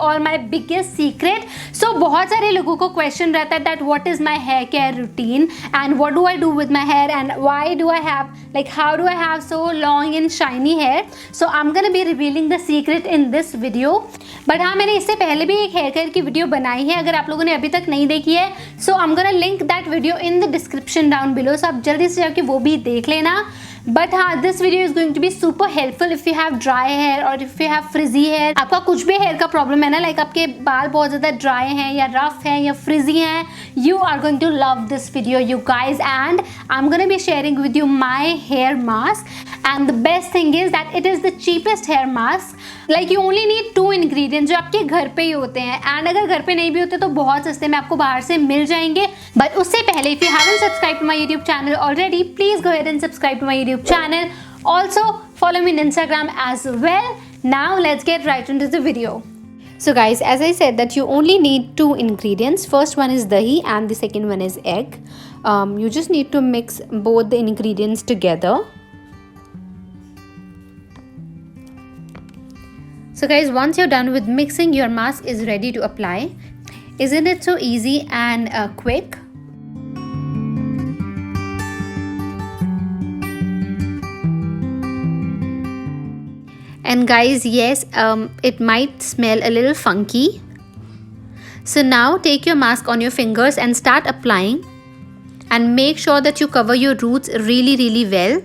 और my biggest secret. सो बहुत सारे लोगों को क्वेश्चन रहता है that what is my hair care routine and what do I do with my hair and why do I have like how do I have so long and shiny hair. So I'm gonna be revealing the secret in this video. But हाँ, मैंने इससे पहले भी एक hair care की video बनाई है, अगर आप लोगों ने अभी तक नहीं देखी है so I'm gonna link that video in the description down below. So आप जल्दी से जाके वो भी देख लेना. बट हाँ, this video is going to be super helpful if you have dry hair और if you have frizzy hair. आपका कुछ भी हेयर का प्रॉब्लम है ना, लाइक आपके बाल बहुत ज़्यादा ड्राई हैं या रफ हैं या फ्रिजी हैं, you are going to love this video you guys. And I am gonna be sharing with you my hair mask and the best thing is that it is the cheapest hair mask. Like you only need 2 ingredients जो आपके घर पे ही होते हैं, and अगर घर पे नहीं भी होते तो बहुत सस्ते में आपको बाहर से मिल जाएंगे. बट उससे पहले if you haven't subscribe to my YouTube channel already, please go ahead and subscribe to my YouTube channel. Also follow me on Instagram as well. Now let's get right into the video. So guys, as I said that you only need 2 ingredients. First one is dahi and the second one is egg. You just need to mix both the ingredients together. So guys, once you're done with mixing, your mask is ready to apply. Isn't it so easy and quick? And guys, yes, it might smell a little funky. So now take your mask on your fingers and start applying, and make sure that you cover your roots really well.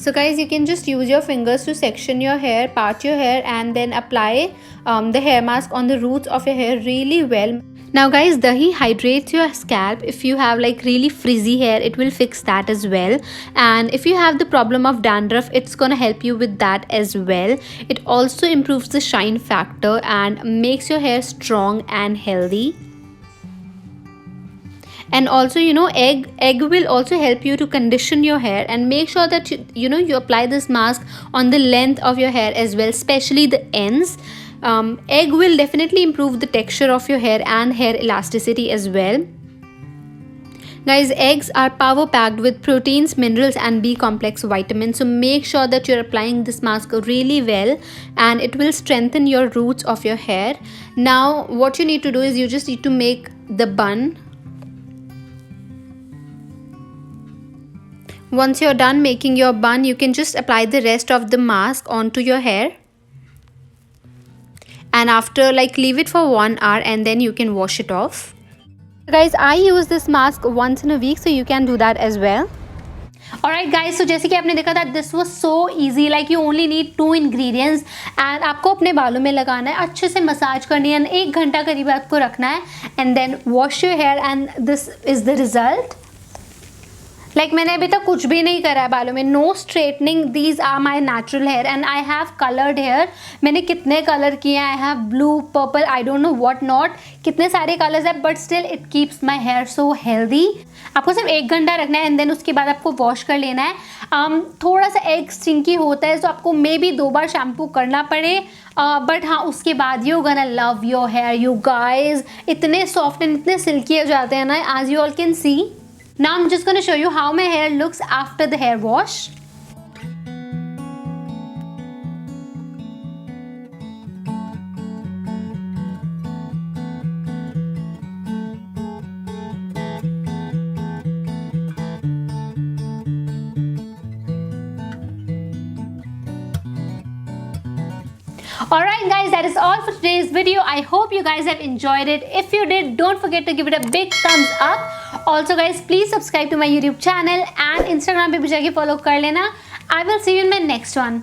So guys, you can just use your fingers to section your hair, part your hair, and then apply the hair mask on the roots of your hair really well. Now guys, dahi hydrates your scalp. If you have like really frizzy hair, it will fix that as well. And if you have the problem of dandruff, it's gonna help you with that as well. It also improves the shine factor and makes your hair strong and healthy. And also, you know, egg will also help you to condition your hair, and make sure that you apply this mask on the length of your hair as well, especially the ends. Egg will definitely improve the texture of your hair and hair elasticity as well. Guys, eggs are power packed with proteins, minerals and B complex vitamins. So make sure that you're applying this mask really well, and it will strengthen your roots of your hair. Now what you need to do is you just need to make the bun. Once you're done making your bun, you can just apply the rest of the mask onto your hair. And after, like, leave it for 1 hour and then you can wash it off. Guys, I use this mask once in a week, so you can do that as well. Alright guys, so जैसे कि आपने देखा था, this was so easy. Like you only need 2 ingredients and आपको अपने बालों में लगाना है, अच्छे से मसाज करनी है, 1 घंटा करीब आपको रखना है, and then wash your hair, and this is the result. Like मैंने अभी तक कुछ भी नहीं करा है बालों में, no straightening. These are my natural hair and I have coloured hair. मैंने कितने कलर किए हैं, I have blue, purple, I don't know what not, कितने सारे कलर्स हैं, but still it keeps my hair so healthy. आपको सिर्फ 1 घंटा रखना है, एंड देन उसके बाद आपको वॉश कर लेना है. थोड़ा सा एग स्टिंकी होता है, तो आपको मे बी 2 बार शैम्पू करना पड़े, बट हाँ, उसके बाद you gonna love your hair you guys. इतने सॉफ्ट एंड इतने सिल्की हो जाते हैं ना, as you all can see. Now I'm just going to show you how my hair looks after the hair wash. Alright guys, that is all for today's video. I hope you guys have enjoyed it. If you did, don't forget to give it a big thumbs up. Also guys, please subscribe to my YouTube channel and Instagram पे भी जाके follow कर लेना. I will see you in my next one.